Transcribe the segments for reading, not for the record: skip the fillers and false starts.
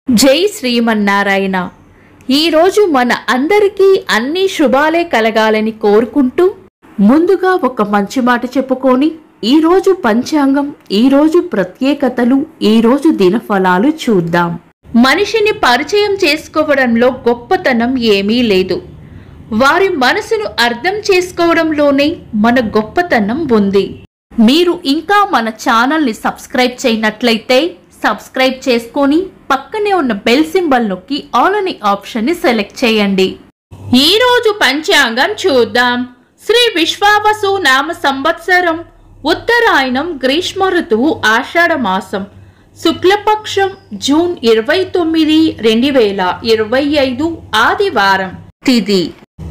జై శ్రీమన్నారాయణ. ఈరోజు మన అందరికీ అన్ని శుభాలే కలగాలని కోరుకుంటూ ముందుగా ఒక మంచి మాట చెప్పుకొని ఈరోజు పంచాంగం, ఈరోజు ప్రత్యేకతలు, ఈరోజు దినఫలాలు చూద్దాం. మనిషిని పరిచయం చేసుకోవడంలో గొప్పతనం ఏమీ లేదు. వారి మనసును అర్థం చేసుకోవడంలోనే మన గొప్పతనం ఉంది. మీరు ఇంకా మన ఛానల్ని సబ్స్క్రైబ్ చేయనట్లయితే సబ్స్క్రైబ్ చేసుకొని పక్కనే ఉన్న బెల్ సింబల్ నొక్కి ఆల్ అనే ఆప్షన్ ని సెలెక్ట్ చేయండి. ఈ రోజు పంచాంగం చూద్దాం. శ్రీ విశ్వావసు నామ సంవత్సరం, ఉత్తరాయణం, గ్రీష్మ ఋతువు, ఆషాఢ మాసం, శుక్లపక్షం, జూన్ 29, 2025 ఆదివారం. తిథి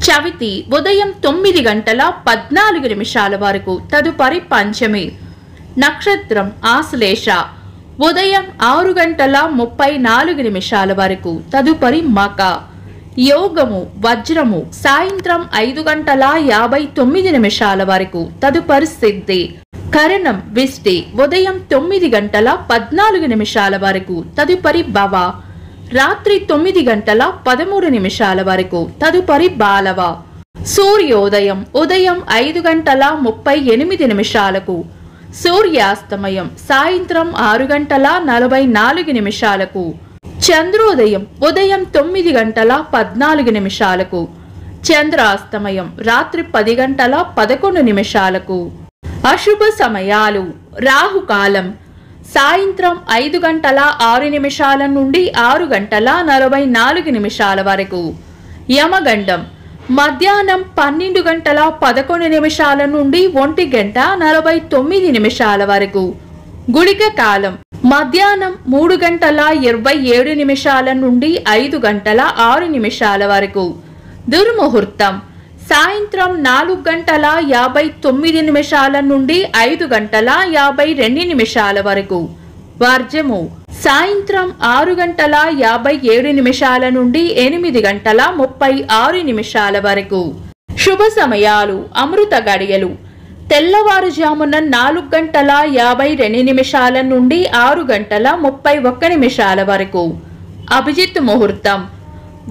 చవితి ఉదయం 9:14 వరకు, తదుపరి పంచమి. నక్షత్రం ఆశ్లేష ఉదయం 6:34 వరకు, తదుపరి మక. యోగము వజ్రము సాయంత్రం 5:59 వరకు, తదుపరి సిద్ధి. కరణం విష్టి ఉదయం 9:14 వరకు, తదుపరి భవ. రాత్రి 9:13 వరకు, తదుపరి బాలవ. సూర్యోదయం ఉదయం 5:38, సూర్యాస్తమయం సాయంత్రం 6:44, చంద్రోదయం ఉదయం 9:14, చంద్రాస్తమయం రాత్రి 10:11. అశుభ సమయాలు: రాహుకాలం సాయంత్రం 5:06 నుండి 6:44 వరకు, యమగండం మధ్యాహ్నం 12:11 నుండి 1:49 వరకు, గుళిక కాలం మధ్యాహ్నం 3:27 నుండి 5:06 వరకు, దుర్ముహూర్తం సాయంత్రం 4:59 నుండి 5:52 వరకు, వర్జము సాయంత్రం 6:57 నుండి 8:36 వరకు. శుభ సమయాలు: అమృత గడియలు తెల్లవారుజామున 4:52 నుండి 6:31 వరకు, అభిజిత్ ముహూర్తం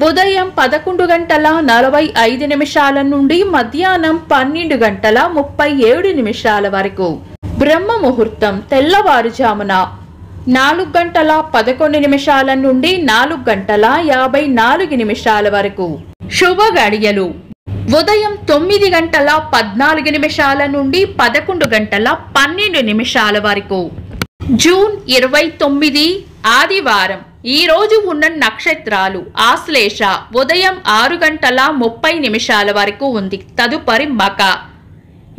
ఉదయం 11:45 నుండి మధ్యాహ్నం 12:37 వరకు, బ్రహ్మ ముహూర్తం తెల్లవారుజామున 4:11 నుండి 4:54 వరకు. శుభ గడియలు ఉదయం 9:14 నుండి 11:12 వరకు. జూన్ 29 ఆదివారం. ఈ రోజు ఉన్న నక్షత్రాలు: ఆశ్లేష ఉదయం 6:30 వరకు ఉంది, తదుపరి మక.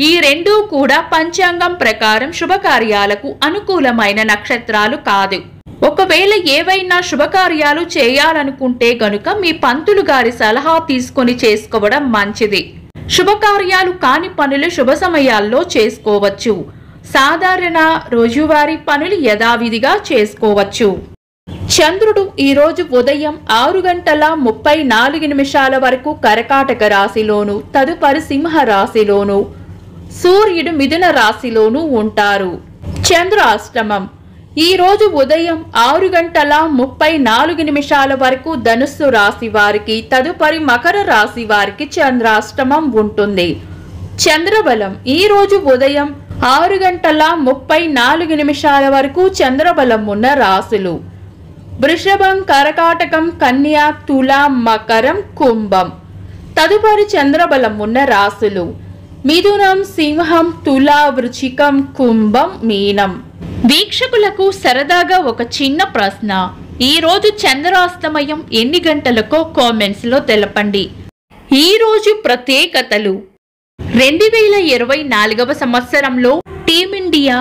ఈ రెండూ కూడా పంచాంగం ప్రకారం శుభకార్యాలకు అనుకూలమైన నక్షత్రాలు కాదు. ఒకవేళ ఏవైనా శుభకార్యాలు చేయాలనుకుంటే గనుక మీ పంతులు గారి సలహా తీసుకొని చేసుకోవడం మంచిది. శుభకార్యాలు కాని పనులు శుభ సమయాల్లో చేసుకోవచ్చు. సాధారణ రోజువారీ పనులు యథావిధిగా చేసుకోవచ్చు. చంద్రుడు ఈరోజు ఉదయం 6:34 వరకు కర్కాటక రాశిలోను, తదుపరి సింహ రాశిలోను, సూర్యుడు మిథున రాశిలోనూ ఉంటారు. చంద్రాష్టమం ఈ రోజు ఉదయం 6:34 వరకు ధనుస్సు రాశి వారికి, తదుపరి మకర రాశి వారికి చంద్రాష్టమం ఉంటుంది. చంద్రబలం ఈ రోజు ఉదయం 6:34 వరకు చంద్రబలం ఉన్న రాశులు: వృషభం, కర్కాటకం, కన్యా, తుల, మకరం, కుంభం. తదుపరి చంద్రబలం ఉన్న రాశులు: మిథునం, సింహం, తుల, వృశ్చికం, కుంభం, మీనం. వీక్షకులకు సరదాగా ఒక చిన్న ప్రశ్న: ఈ రోజు చంద్రాస్తమయం ఎన్ని గంటలకో కామెంట్స్ లో తెలపండి. ఈ రోజు ప్రత్యేకతలు: 2024వ సంవత్సరంలో టీమిండియా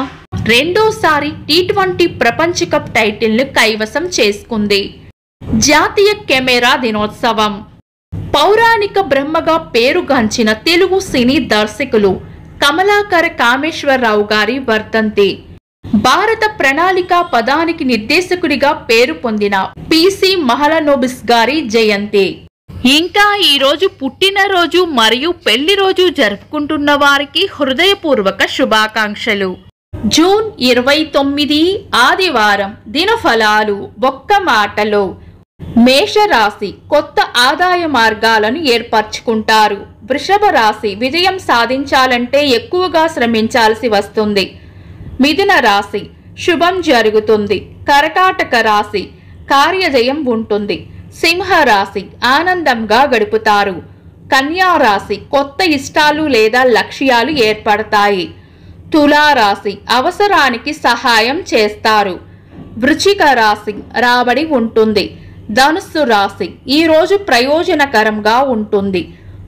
రెండోసారి T20 ప్రపంచ కప్ టైటిల్ ను కైవసం చేసుకుంది. జాతీయ కెమెరా దినోత్సవం. పౌరాణిక బ్రహ్మగా పేరుగాంచిన తెలుగు సినీ దర్శకులు కమలాకర కామేశ్వరరావు గారి వర్ధంతి. భారత ప్రణాళిక పదానికి నిర్దేశకుడిగా పేరు పొందిన PC మహలనోబిస్ గారి జయంతి. ఇంకా ఈరోజు పుట్టినరోజు మరియు పెళ్లి రోజు జరుపుకుంటున్న వారికి హృదయపూర్వక శుభాకాంక్షలు. జూన్ 29 ఆదివారం దినఫలాలు ఒక్క మాటలో మేషరాశి కొత్త ఆదాయ మార్గాలను ఏర్పరచుకుంటారు. వృషభ రాశి విజయం సాధించాలంటే ఎక్కువగా శ్రమించాల్సి వస్తుంది. మిథున రాశి శుభం జరుగుతుంది. కర్కాటక రాశి కార్యజయం ఉంటుంది. సింహ రాశి ఆనందంగా గడుపుతారు. కన్యా రాశి కొత్త ఇష్టాలు లేదా లక్ష్యాలు ఏర్పడతాయి. తులా రాశి అవసరానికి సహాయం చేస్తారు. వృశ్చిక రాశి రాబడి ఉంటుంది. ధనుస్సు రాశి ఈరోజు ప్రయోజనకరంగా ఉంటుంది.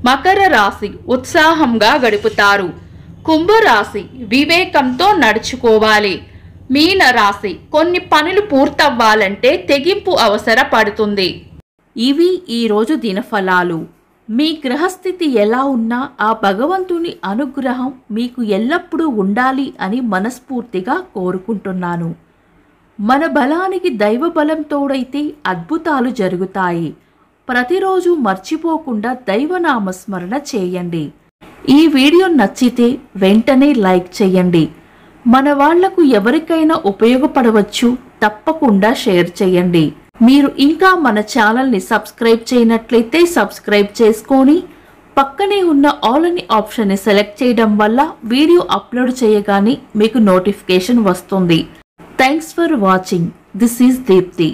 మకర రాశి ఉత్సాహంగా గడుపుతారు. కుంభరాశి వివేకంతో నడుచుకోవాలి. మీన రాశి కొన్ని పనులు పూర్తవ్వాలంటే తెగింపు అవసరపడుతుంది. ఇవి ఈరోజు దినఫలాలు. మీ గ్రహస్థితి ఎలా ఉన్నా ఆ భగవంతుని అనుగ్రహం మీకు ఎల్లప్పుడూ ఉండాలి అని మనస్ఫూర్తిగా కోరుకుంటున్నాను. మన బలానికి దైవ బలం తోడైతే అద్భుతాలు జరుగుతాయి. ప్రతిరోజు మర్చిపోకుండా దైవనామస్మరణ చేయండి. ఈ వీడియో నచ్చితే వెంటనే లైక్ చేయండి. మన వాళ్లకు ఎవరికైనా ఉపయోగపడవచ్చు. తప్పకుండా షేర్ చేయండి. మీరు ఇంకా మన ఛానల్ని సబ్స్క్రైబ్ చేయనట్లయితే సబ్స్క్రైబ్ చేసుకొని పక్కనే ఉన్న ఆల్ అని ఆప్షన్ని సెలెక్ట్ చేయడం వల్ల వీడియో అప్లోడ్ చేయగానే మీకు నోటిఫికేషన్ వస్తుంది. Thanks for watching. This is Deepti.